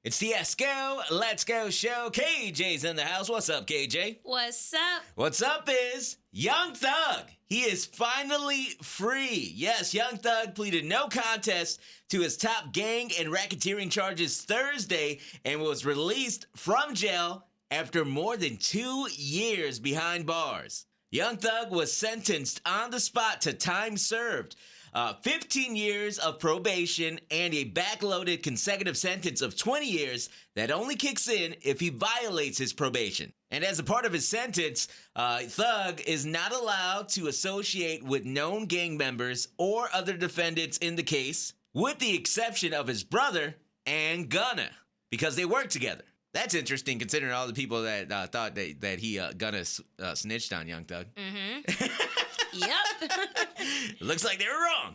It's the Let's Go show. KJ's in the house. What's up, KJ? What's up? What's up is Young Thug. He is finally free. Yes, Young Thug pleaded no contest to his top gang and racketeering charges Thursday and was released from jail after more than 2 years behind bars. Young Thug was sentenced on the spot to time served. 15 years of probation and a backloaded consecutive sentence of 20 years that only kicks in if he violates his probation. And as a part of his sentence, Thug is not allowed to associate with known gang members or other defendants in the case, with the exception of his brother and Gunna, because they work together. That's interesting considering all the people that thought that he Gunna snitched on Young Thug. Mm-hmm. Yep. Looks like they were wrong.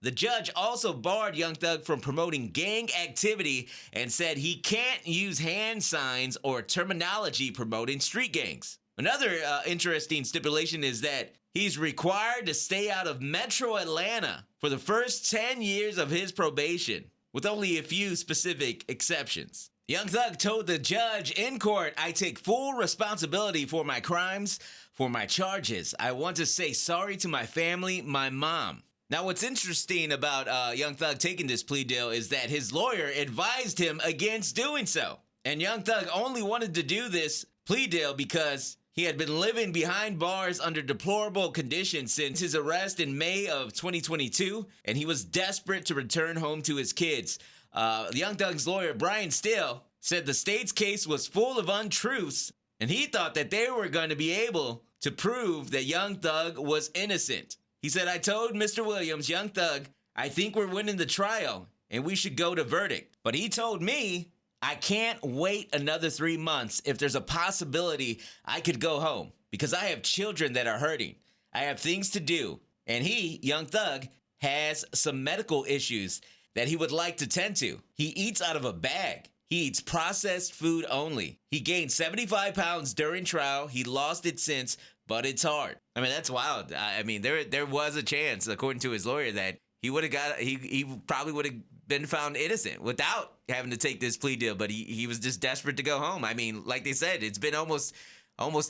The judge also barred Young Thug from promoting gang activity and said he can't use hand signs or terminology promoting street gangs. Another interesting stipulation is that he's required to stay out of Metro Atlanta for the first 10 years of his probation, with only a few specific exceptions. Young Thug told the judge in court, "I take full responsibility for my crimes, for my charges. I want to say sorry to my family, my mom." Now, what's interesting about Young Thug taking this plea deal is that his lawyer advised him against doing so. And Young Thug only wanted to do this plea deal because he had been living behind bars under deplorable conditions since his arrest in May of 2022, and he was desperate to return home to his kids. Young Thug's lawyer, Brian Steele, said the state's case was full of untruths, and he thought that they were going to be able to prove that Young Thug was innocent. He said, "I told Mr. Williams, Young Thug, I think we're winning the trial, and we should go to verdict. But he told me I can't wait another 3 months if there's a possibility I could go home, because I have children that are hurting. I have things to do. And he, Young Thug, has some medical issues that he would like to tend to. He eats out of a bag. He eats processed food only. He gained 75 pounds during trial. He lost it since, but it's hard." I mean, that's wild. I mean, there was a chance, according to his lawyer, that he would have he probably would have been found innocent without having to take this plea deal, but he was just desperate to go home. I mean, like they said, it's been almost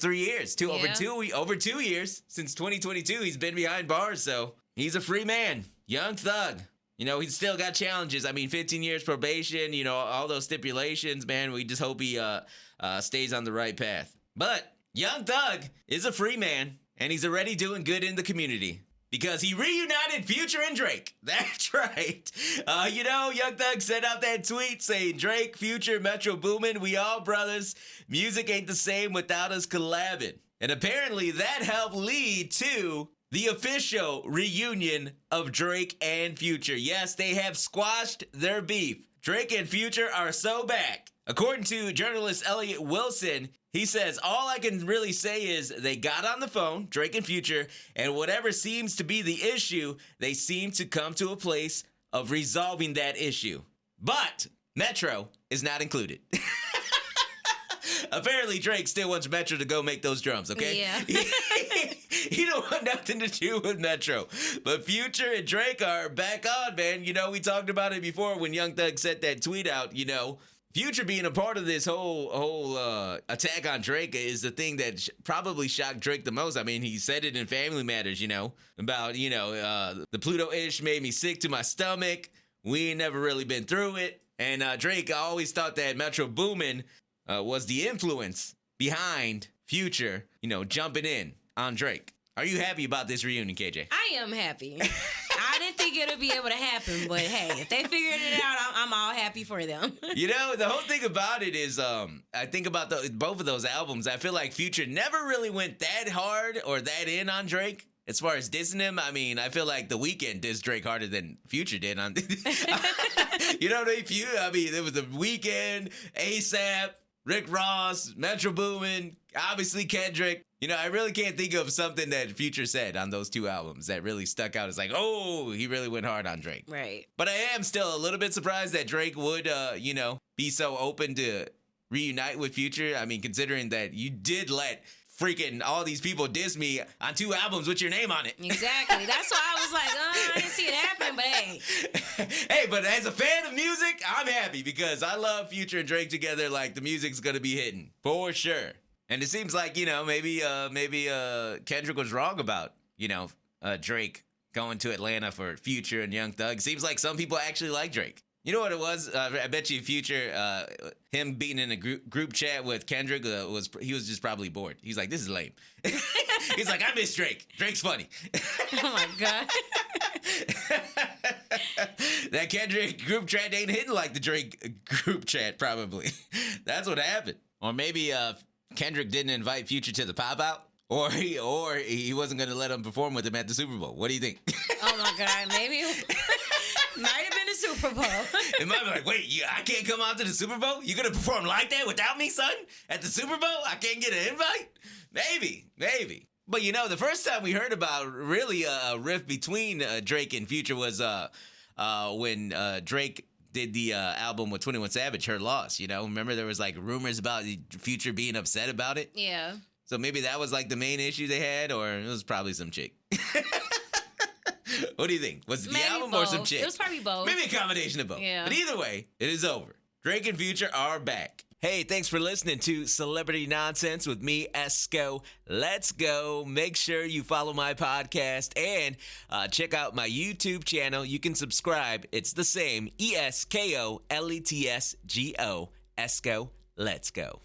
3 years, over 2 years since 2022. He's been behind bars, so he's a free man. Young Thug. You know, he's still got challenges. I mean, 15 years probation, you know, all those stipulations, man. We just hope he stays on the right path. But Young Thug is a free man, and he's already doing good in the community because he reunited Future and Drake. That's right. You know, Young Thug sent out that tweet saying, "Drake, Future, Metro Boomin, we all brothers. Music ain't the same without us collabing." And apparently that helped lead to the official reunion of Drake and Future. Yes, they have squashed their beef. Drake and Future are so back. According to journalist Elliot Wilson, he says, "All I can really say is they got on the phone, Drake and Future, and whatever seems to be the issue, they seem to come to a place of resolving that issue. But Metro is not included." Apparently, Drake still wants Metro to go make those drums, okay? Yeah. He don't want nothing to do with Metro. But Future and Drake are back on, man. You know, we talked about it before when Young Thug sent that tweet out, you know. Future being a part of this whole attack on Drake is the thing that probably shocked Drake the most. I mean, he said it in Family Matters, you know, about, you know, the Pluto ish made me sick to my stomach. We ain't never really been through it. And Drake always thought that Metro Boomin was the influence behind Future, you know, jumping in on Drake. Are you happy about this reunion, KJ? I am happy. I didn't think it would be able to happen, but hey, if they figured it out, I'm all happy for them. You know, the whole thing about it is, I think about both of those albums. I feel like Future never really went that hard or that in on Drake. As far as dissing him, I mean, I feel like The Weeknd dissed Drake harder than Future did on. You know what I mean? There was The Weeknd, ASAP, Rick Ross, Metro Boomin, obviously Kendrick. You know, I really can't think of something that Future said on those two albums that really stuck out as like, oh, he really went hard on Drake. Right. But I am still a little bit surprised that Drake would, you know, be so open to reunite with Future. I mean, considering that you did let freaking all these people diss me on 2 albums with your name on it. Exactly. That's why I was like, I didn't see it happening, but hey. Hey, but as a fan of music, I'm happy because I love Future and Drake together. Like, the music's gonna be hitting for sure. And it seems like, maybe Kendrick was wrong about, Drake going to Atlanta for Future and Young Thug. Seems like some people actually like Drake. You know what it was? I bet you Future, him being in a group chat with Kendrick, he was just probably bored. He's like, this is lame. He's like, I miss Drake. Drake's funny. Oh, my God. That Kendrick group chat ain't hitting like the Drake group chat, probably. That's what happened. Or maybe Kendrick didn't invite Future to the pop-out. Or he wasn't going to let him perform with him at the Super Bowl. What do you think? Oh, my God. Maybe might have been the Super Bowl. It might be like, wait, I can't come out to the Super Bowl? You going to perform like that without me, son? At the Super Bowl? I can't get an invite? Maybe. But, the first time we heard about really a rift between Drake and Future was when Drake did the album with 21 Savage, Her Loss, Remember there was like rumors about Future being upset about it? Yeah. So maybe that was like the main issue they had, or it was probably some chick. What do you think? Was it the album both. or some chick? It was probably both. Maybe a combination of both. Yeah. But either way, it is over. Drake and Future are back. Hey, thanks for listening to Celebrity Nonsense with me, Esco. Let's go. Make sure you follow my podcast and check out my YouTube channel. You can subscribe. It's the same, ESKOLETSGO. Esco, let's go.